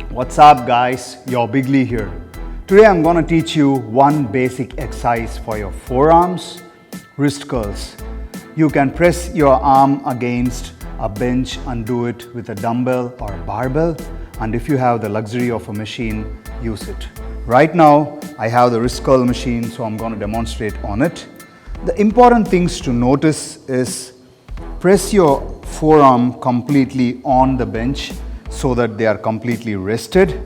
What's up guys, your Biglee here. Today I'm going to teach you one basic exercise for your forearms, wrist curls. You can press your arm against a bench and do it with a dumbbell or a barbell, and if you have the luxury of a machine, use it. Right now I have the wrist curl machine, so I'm going to demonstrate on it. The important things to notice is press your forearm completely on the bench so that they are completely rested.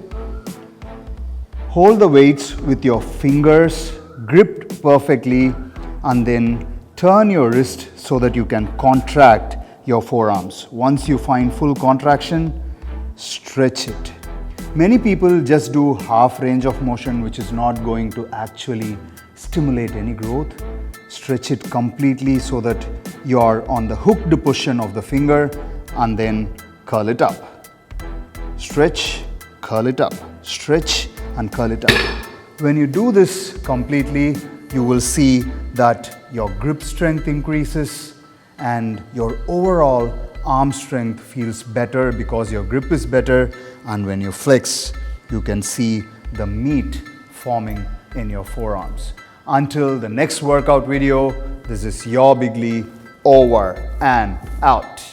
Hold the weights with your fingers gripped perfectly, and then turn your wrist so that you can contract your forearms. Once you find full contraction, stretch it. Many people just do half range of motion, which is not going to actually stimulate any growth. Stretch it completely so that you are on the hooked position of the finger, and then curl it up. Stretch, curl it up, stretch and curl it up. When you do this completely, you will see that your grip strength increases and your overall arm strength feels better because your grip is better, and when you flex, you can see the meat forming in your forearms. Until the next workout video, this is your Biglee, over and out.